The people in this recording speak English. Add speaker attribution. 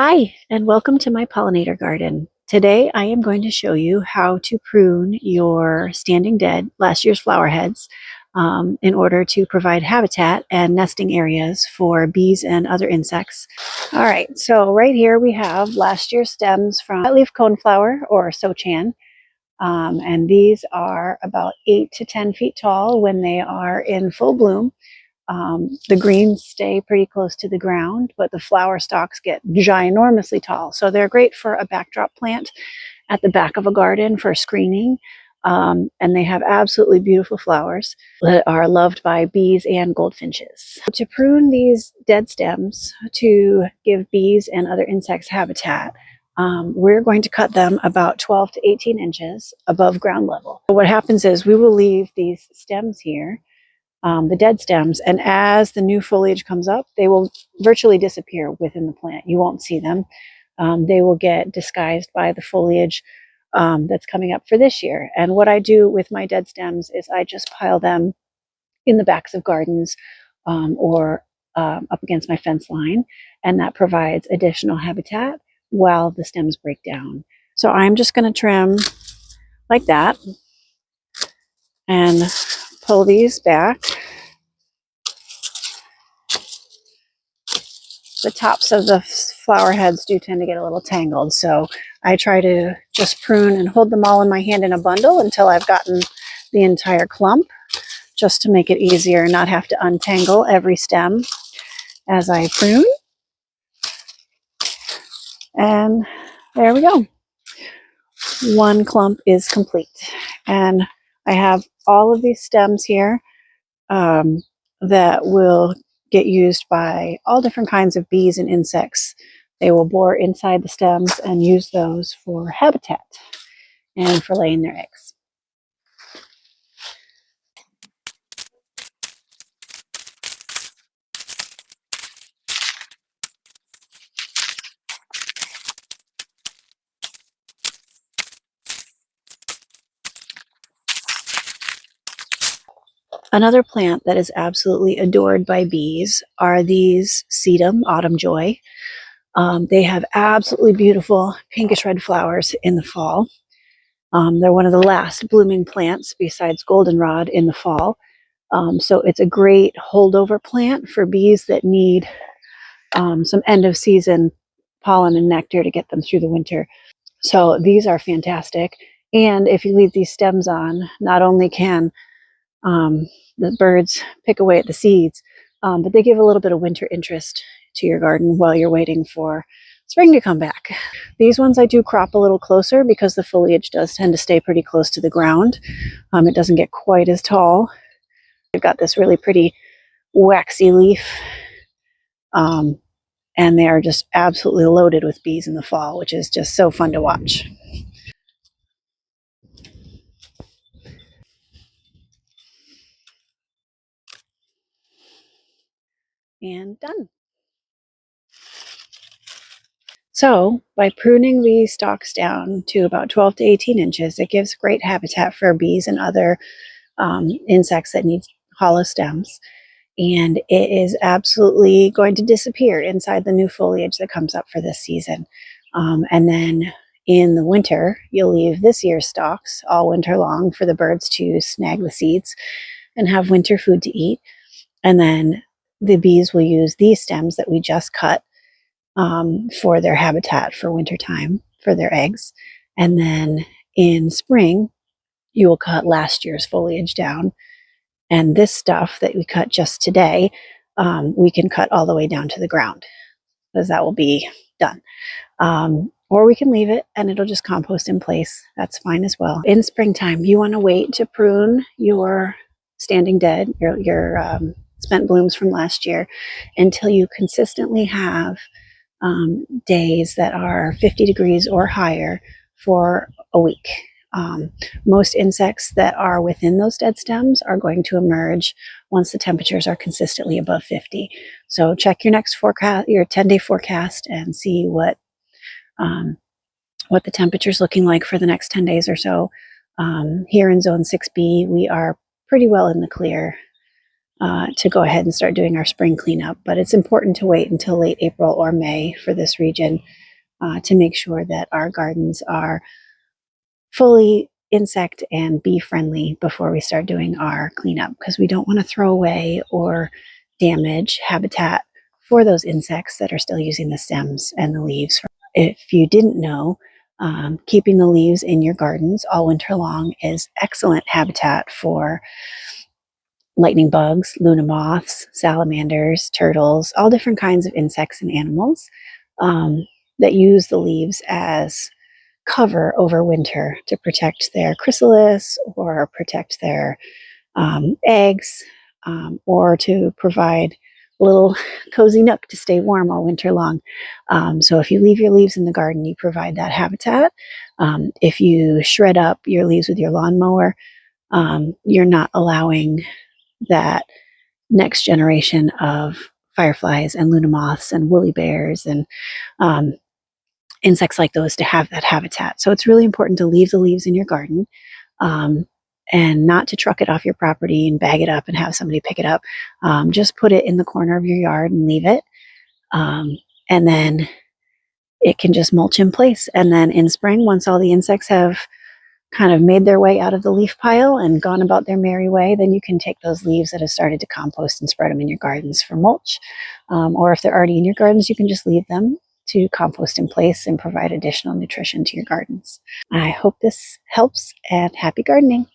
Speaker 1: Hi, and welcome to my pollinator garden. Today I am going to show you how to prune your standing dead last year's flower heads in order to provide habitat and nesting areas for bees and other insects. All right, so right here we have last year's stems from leaf coneflower or Sochan. And these are about 8 to 10 feet tall when they are in full bloom. The greens stay pretty close to the ground, but the flower stalks get ginormously tall. So they're great for a backdrop plant at the back of a garden for screening. And they have absolutely beautiful flowers that are loved by bees and goldfinches. To prune these dead stems to give bees and other insects habitat, we're going to cut them about 12 to 18 inches above ground level. What happens is we will leave these stems here, the dead stems, and as the new foliage comes up, they will virtually disappear within the plant. You won't see them. They will get disguised by the foliage that's coming up for this year. And what I do with my dead stems is I just pile them in the backs of gardens or up against my fence line, and that provides additional habitat while the stems break down. So I'm just going to trim like that and pull these back. The tops of the flower heads do tend to get a little tangled, so I try to just prune and hold them all in my hand in a bundle until I've gotten the entire clump, just to make it easier and not have to untangle every stem as I prune. And there we go. One clump is complete. And I have all of these stems here that will get used by all different kinds of bees and insects. They will bore inside the stems and use those for habitat and for laying their eggs. Another plant that is absolutely adored by bees are these sedum autumn joy. They have absolutely beautiful pinkish red flowers in the fall. They're one of the last blooming plants besides goldenrod in the fall. So it's a great holdover plant for bees that need some end of season pollen and nectar to get them through the winter. So these are fantastic. And if you leave these stems on, not only can the birds pick away at the seeds, but they give a little bit of winter interest to your garden while you're waiting for spring to come back. These ones I do crop a little closer because the foliage does tend to stay pretty close to the ground. It doesn't get quite as tall. They've got this really pretty waxy leaf, and they are just absolutely loaded with bees in the fall, which is just so fun to watch. And done. So by pruning these stalks down to about 12 to 18 inches, it gives great habitat for bees and other insects that need hollow stems. And it is absolutely going to disappear inside the new foliage that comes up for this season. And then in the winter, you'll leave this year's stalks all winter long for the birds to snag the seeds and have winter food to eat. And then the bees will use these stems that we just cut for their habitat for wintertime, for their eggs. And then in spring, you will cut last year's foliage down. And this stuff that we cut just today, we can cut all the way down to the ground, because that will be done. Or we can leave it and it'll just compost in place. That's fine as well. In springtime, you want to wait to prune your standing dead, your spent blooms from last year, until you consistently have days that are 50 degrees or higher for a week. Most insects that are within those dead stems are going to emerge once the temperatures are consistently above 50. So check your next forecast, your 10-day forecast, and see what the temperature is looking like for the next 10 days or so. Here in Zone 6B, we are pretty well in the clear to go ahead and start doing our spring cleanup. But it's important to wait until late April or May for this region to make sure that our gardens are fully insect and bee friendly before we start doing our cleanup, because we don't want to throw away or damage habitat for those insects that are still using the stems and the leaves. If you didn't know, keeping the leaves in your gardens all winter long is excellent habitat for lightning bugs, luna moths, salamanders, turtles, all different kinds of insects and animals that use the leaves as cover over winter to protect their chrysalis or protect their eggs, or to provide a little cozy nook to stay warm all winter long. So if you leave your leaves in the garden, you provide that habitat. If you shred up your leaves with your lawnmower, you're not allowing that next generation of fireflies and luna moths and woolly bears and insects like those to have that habitat. So it's really important to leave the leaves in your garden, um, and not to truck it off your property and bag it up and have somebody pick it up. Just put it in the corner of your yard and leave it. And then it can just mulch in place. And then in spring, once all the insects have kind of made their way out of the leaf pile and gone about their merry way, then you can take those leaves that have started to compost and spread them in your gardens for mulch. Or if they're already in your gardens, you can just leave them to compost in place and provide additional nutrition to your gardens. I hope this helps, and happy gardening.